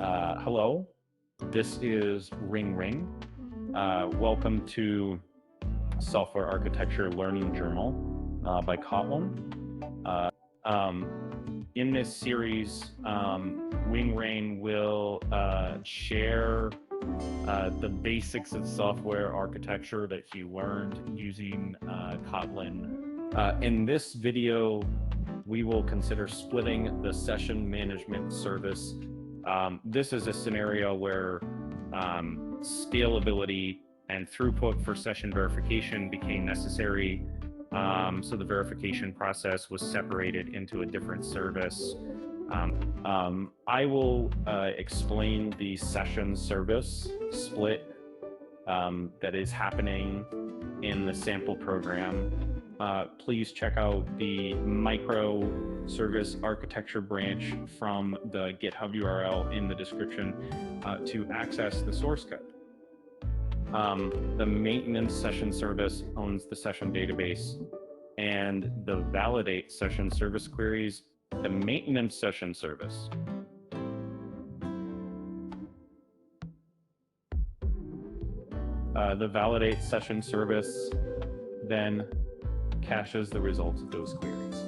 Hello, this is Ring Ring. Welcome to Software Architecture Learning Journal by Kotlin. In this series, Wing Rain will share the basics of software architecture that he learned using Kotlin. In this video, we will consider splitting the session management service. This is a scenario where scalability and throughput for session verification became necessary. So the verification process was separated into a different service. I will explain the session service split that is happening in the sample program. Please check out the microservice architecture branch from the GitHub URL in the description to access the source code. The maintenance session service owns the session database, and the validate session service queries the maintenance session service. The validate session service then caches the results of those queries.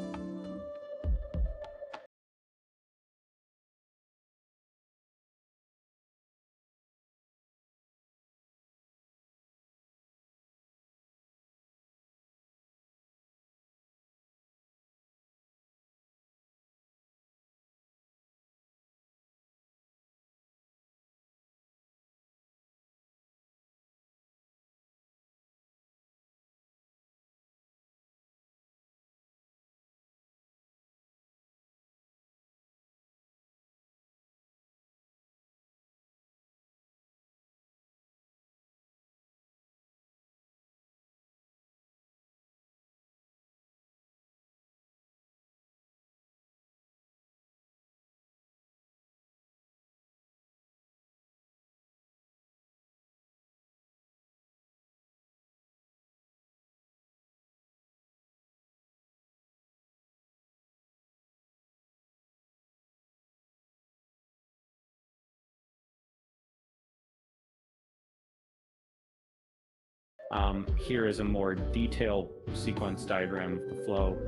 Here is a more detailed sequence diagram of the flow.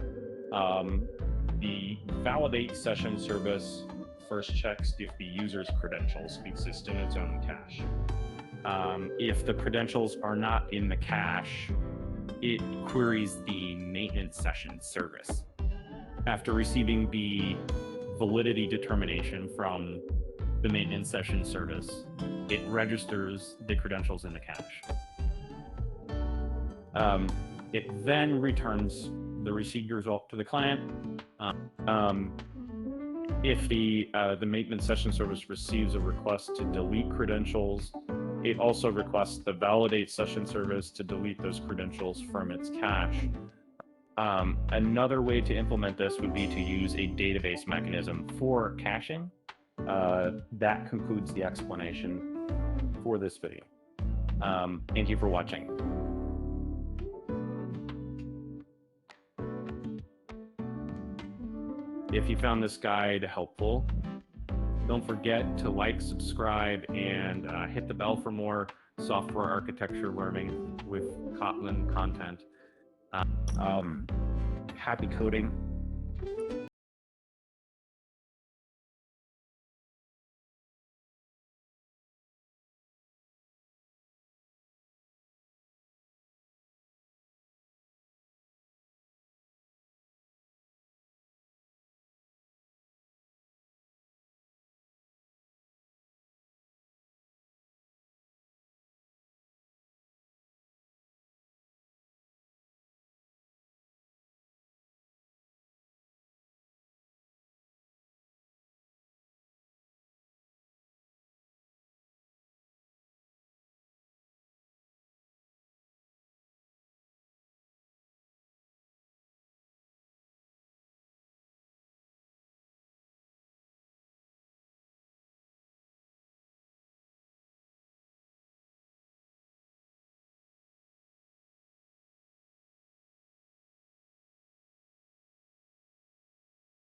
The validate session service first checks if the user's credentials exist in its own cache. If the credentials are not in the cache, it queries the maintenance session service. After receiving the validity determination from the maintenance session service, it registers the credentials in the cache. It then returns the received result to the client. If the maintenance session service receives a request to delete credentials, it also requests the validate session service to delete those credentials from its cache. Another way to implement this would be to use a database mechanism for caching. That concludes the explanation for this video. Thank you for watching. If you found this guide helpful, don't forget to like, subscribe, and hit the bell for more software architecture learning with Kotlin content. Happy coding.